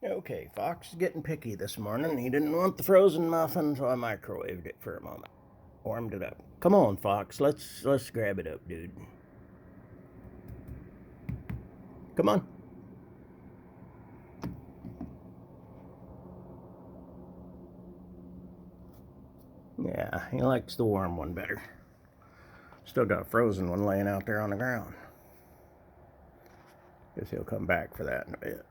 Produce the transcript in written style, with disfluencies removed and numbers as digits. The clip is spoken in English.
Okay, Fox is getting picky this morning. He didn't want the frozen muffin, so I microwaved it for a moment. Warmed it up. Come on, Fox. Let's grab it up, dude. Come on. Yeah, he likes the warm one better. Still got a frozen one laying out there on the ground. Guess he'll come back for that in a bit.